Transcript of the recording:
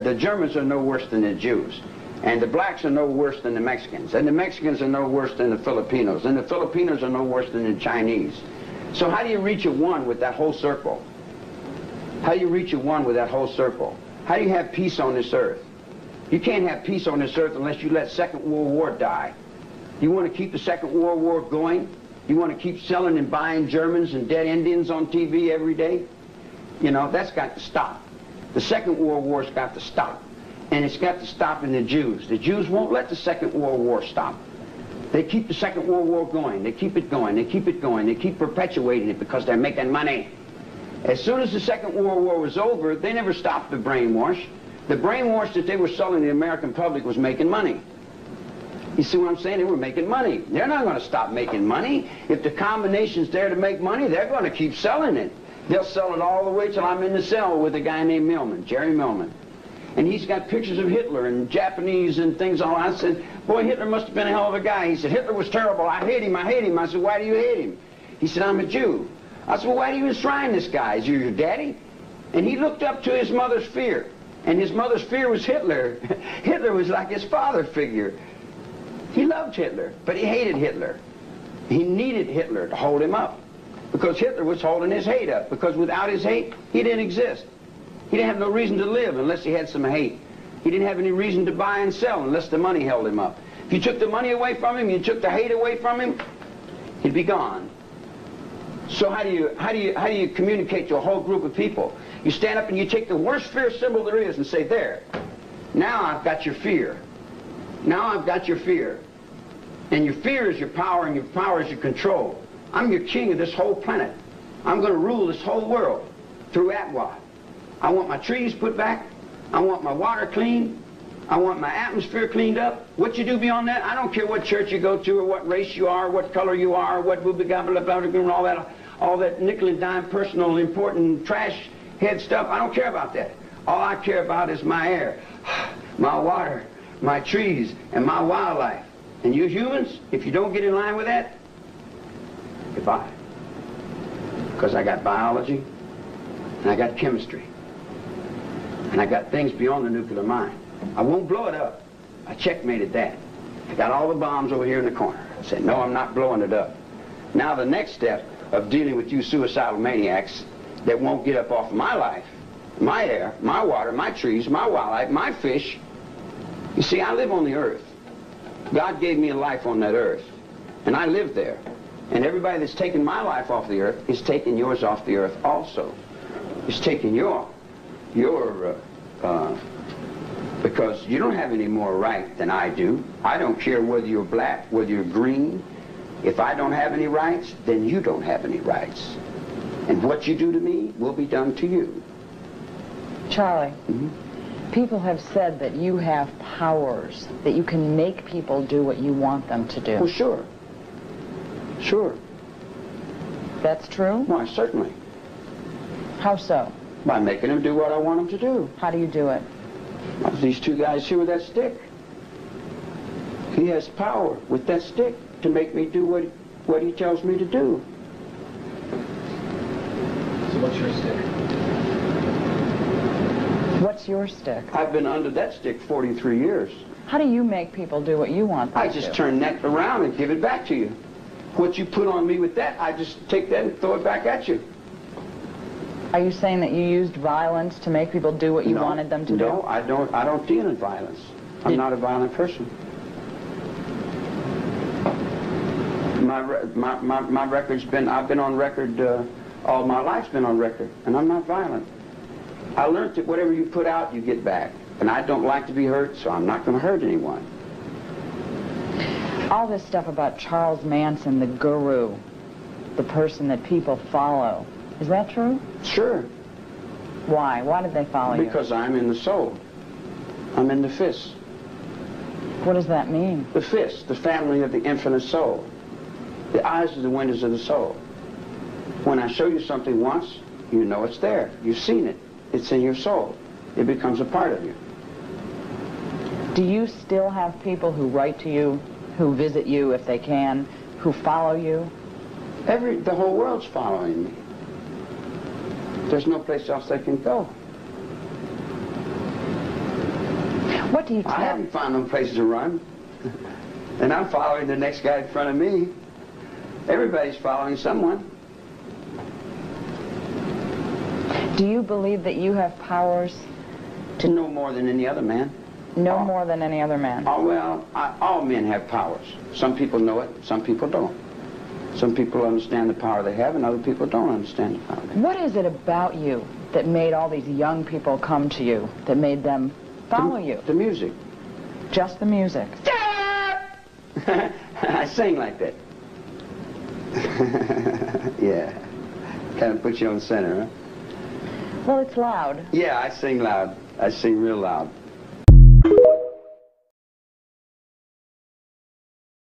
The Germans are no worse than the Jews. And the blacks are no worse than the Mexicans. And the Mexicans are no worse than the Filipinos. And the Filipinos are no worse than the Chinese. So how do you reach a one with that whole circle? How do you reach a one with that whole circle? How do you have peace on this earth? You can't have peace on this earth unless you let Second World War die. You want to keep the Second World War going? You want to keep selling and buying Germans and dead Indians on TV every day? You know, that's got to stop. The Second World War's got to stop. And it's got to stop in the Jews. The Jews won't let the Second World War stop. They keep the Second World War going. They keep it going. They keep it going. They keep perpetuating it because they're making money. As soon as the Second World War was over, they never stopped the brainwash. The brainwash that they were selling the American public was making money. You see what I'm saying? They were making money. They're not going to stop making money. If the combination's there to make money, they're going to keep selling it. They'll sell it all the way till I'm in the cell with a guy named Millman, Jerry Millman. And he's got pictures of Hitler and Japanese and things all that. I said, boy, Hitler must have been a hell of a guy. He said, Hitler was terrible. I hate him. I hate him. I said, why do you hate him? He said, I'm a Jew. I said, well, why do you enshrine this guy? Is he your daddy? And he looked up to his mother's fear. And his mother's fear was Hitler. Hitler was like his father figure. He loved Hitler, but he hated Hitler. He needed Hitler to hold him up. Because Hitler was holding his hate up. Because without his hate, he didn't exist. He didn't have no reason to live unless he had some hate. He didn't have any reason to buy and sell unless the money held him up. If you took the money away from him, you took the hate away from him, he'd be gone. So how do you communicate to a whole group of people? You stand up and you take the worst fear symbol there is and say, there, now I've got your fear. Now I've got your fear. And your fear is your power, and your power is your control. I'm your king of this whole planet. I'm going to rule this whole world through Atwa. I want my trees put back. I want my water clean. I want my atmosphere cleaned up. What you do beyond that, I don't care what church you go to or what race you are, what color you are, what all that nickel and dime personal important trash head stuff. I don't care about that. All I care about is my air, my water, my trees, and my wildlife. And you humans, if you don't get in line with that, goodbye. Because I got biology, and I got chemistry, and I got things beyond the nuclear mind. I won't blow it up. I checkmated that. I got all the bombs over here in the corner. I said, no, I'm not blowing it up. Now the next step of dealing with you suicidal maniacs that won't get up off of my life, my air, my water, my trees, my wildlife, my fish. You see, I live on the earth. God gave me a life on that earth, and I live there. And everybody that's taken my life off the earth is taking yours off the earth also. It's taking because you don't have any more right than I do. I don't care whether you're black, whether you're green. If I don't have any rights, then you don't have any rights. And what you do to me will be done to you. Charlie, people have said that you have powers, that you can make people do what you want them to do. Well, sure. Sure. That's true? Why, certainly. How so? By making them do what I want them to do. How do you do it? Well, these two guys here with that stick. He has power with that stick to make me do what he tells me to do. So what's your stick? What's your stick? I've been under that stick 43 years. How do you make people do what you want them to do? I just turn that around and give it back to you. What you put on me with that, I just take that and throw it back at you. Are you saying that you used violence to make people do what you wanted them to do? No, I don't deal in violence. I'm not a violent person. My record's been, I've been on record, all my life's been on record, and I'm not violent. I learned that whatever you put out, you get back. And I don't like to be hurt, so I'm not going to hurt anyone. All this stuff about Charles Manson, the guru, the person that people follow, is that true? Sure. Why? Why did they follow you? Because I'm in the soul. I'm in the fist. What does that mean? The fist, the family of the infinite soul. The eyes are the windows of the soul. When I show you something once, you know it's there. You've seen it. It's in your soul. It becomes a part of you. Do you still have people who write to you, who visit you if they can, who follow you? The whole world's following me. There's no place else they can go. What do you tell? I haven't found no place to run. And I'm following the next guy in front of me. Everybody's following someone. Do you believe that you have powers To know more than any other man. no more than any other man? Oh, well, all men have powers. Some people know it, some people don't. Some people understand the power they have, and other people don't understand the power they have. What is it about you that made all these young people come to you, that made them follow you? The music. Just the music. I sing like that. Yeah. Kind of put you on center, huh? Well, it's loud. Yeah, I sing loud. I sing real loud.